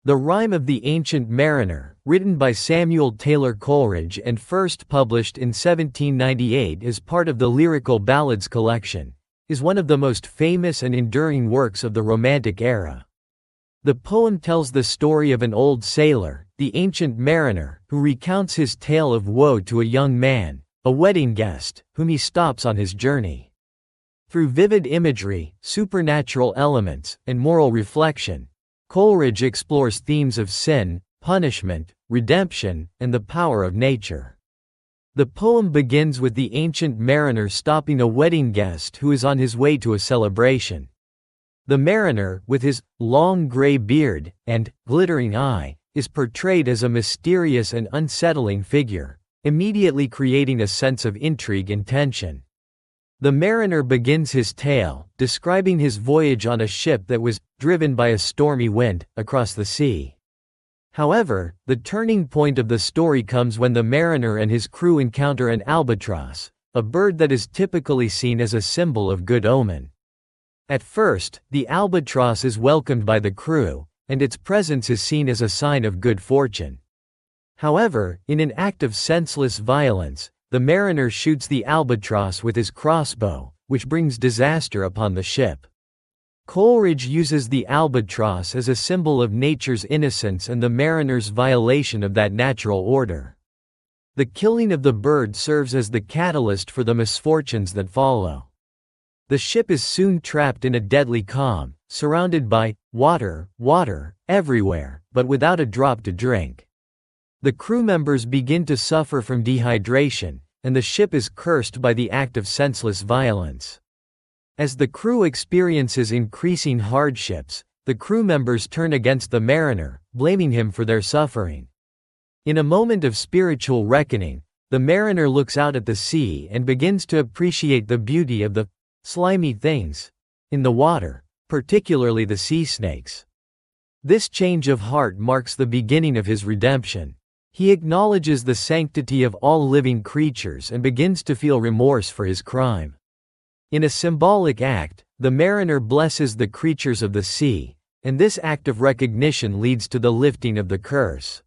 The Rime of the Ancient Mariner, written by Samuel Taylor Coleridge and first published in 1798 as part of the Lyrical Ballads collection, is one of the most famous and enduring works of the Romantic era. The poem tells the story of an old sailor, the ancient mariner, who recounts his tale of woe to a young man, a wedding guest, whom he stops on his journey. Through vivid imagery, supernatural elements, and moral reflection, Coleridge explores themes of sin, punishment, redemption, and the power of nature. The poem begins with the ancient mariner stopping a wedding guest who is on his way to a celebration. The mariner, with his long gray beard and glittering eye, is portrayed as a mysterious and unsettling figure, immediately creating a sense of intrigue and tension. The mariner begins his tale, describing his voyage on a ship that was driven by a stormy wind across the sea. However, the turning point of the story comes when the mariner and his crew encounter an albatross, a bird that is typically seen as a symbol of good omen. At first, the albatross is welcomed by the crew, and its presence is seen as a sign of good fortune. However, in an act of senseless violence, the mariner shoots the albatross with his crossbow, which brings disaster upon the ship. Coleridge uses the albatross as a symbol of nature's innocence and the mariner's violation of that natural order. The killing of the bird serves as the catalyst for the misfortunes that follow. The ship is soon trapped in a deadly calm, surrounded by water everywhere, but without a drop to drink. The crew members begin to suffer from dehydration, and the ship is cursed by the act of senseless violence. As the crew experiences increasing hardships, the crew members turn against the mariner, blaming him for their suffering. In a moment of spiritual reckoning, the mariner looks out at the sea and begins to appreciate the beauty of the slimy things in the water, particularly the sea snakes. This change of heart marks the beginning of his redemption. He acknowledges the sanctity of all living creatures and begins to feel remorse for his crime. In a symbolic act, the mariner blesses the creatures of the sea, and this act of recognition leads to the lifting of the curse.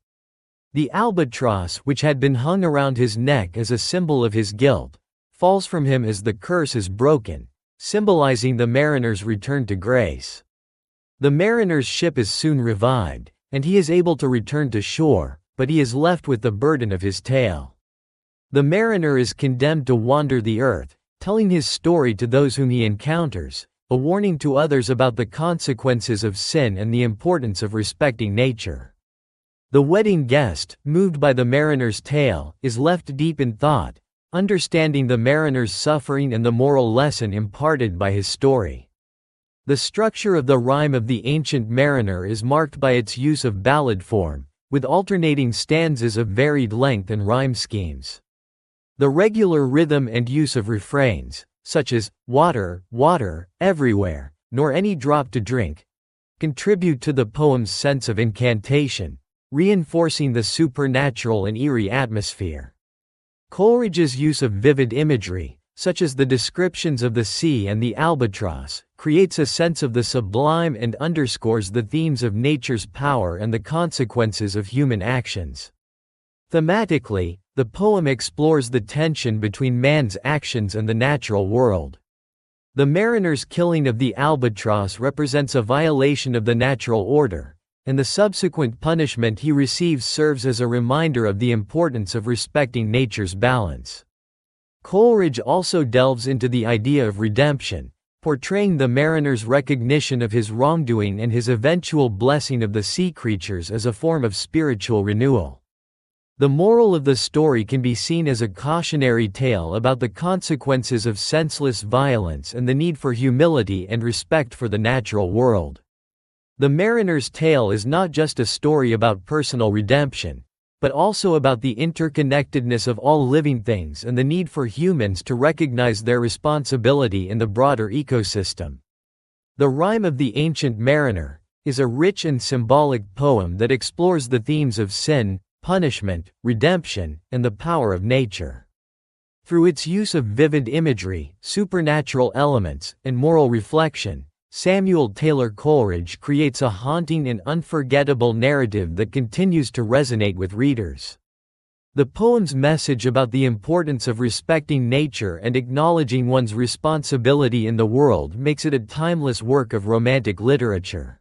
The albatross, which had been hung around his neck as a symbol of his guilt, falls from him as the curse is broken, symbolizing the mariner's return to grace. The mariner's ship is soon revived, and he is able to return to shore, but he is left with the burden of his tale. The mariner is condemned to wander the earth, telling his story to those whom he encounters, a warning to others about the consequences of sin and the importance of respecting nature. The wedding guest, moved by the mariner's tale, is left deep in thought, understanding the mariner's suffering and the moral lesson imparted by his story. The structure of the Rime of the Ancient Mariner is marked by its use of ballad form, with alternating stanzas of varied length and rhyme schemes. The regular rhythm and use of refrains, such as water everywhere, nor any drop to drink, contribute to the poem's sense of incantation, reinforcing the supernatural and eerie atmosphere. Coleridge's use of vivid imagery, such as the descriptions of the sea and the albatross, creates a sense of the sublime and underscores the themes of nature's power and the consequences of human actions. Thematically, the poem explores the tension between man's actions and the natural world. The mariner's killing of the albatross represents a violation of the natural order, and the subsequent punishment he receives serves as a reminder of the importance of respecting nature's balance. Coleridge also delves into the idea of redemption, portraying the mariner's recognition of his wrongdoing and his eventual blessing of the sea creatures as a form of spiritual renewal. The moral of the story can be seen as a cautionary tale about the consequences of senseless violence and the need for humility and respect for the natural world. The mariner's tale is not just a story about personal redemption, but also about the interconnectedness of all living things and the need for humans to recognize their responsibility in the broader ecosystem. The Rime of the Ancient Mariner is a rich and symbolic poem that explores the themes of sin, punishment, redemption, and the power of nature. Through its use of vivid imagery, supernatural elements, and moral reflection, Samuel Taylor Coleridge creates a haunting and unforgettable narrative that continues to resonate with readers. The poem's message about the importance of respecting nature and acknowledging one's responsibility in the world makes it a timeless work of romantic literature.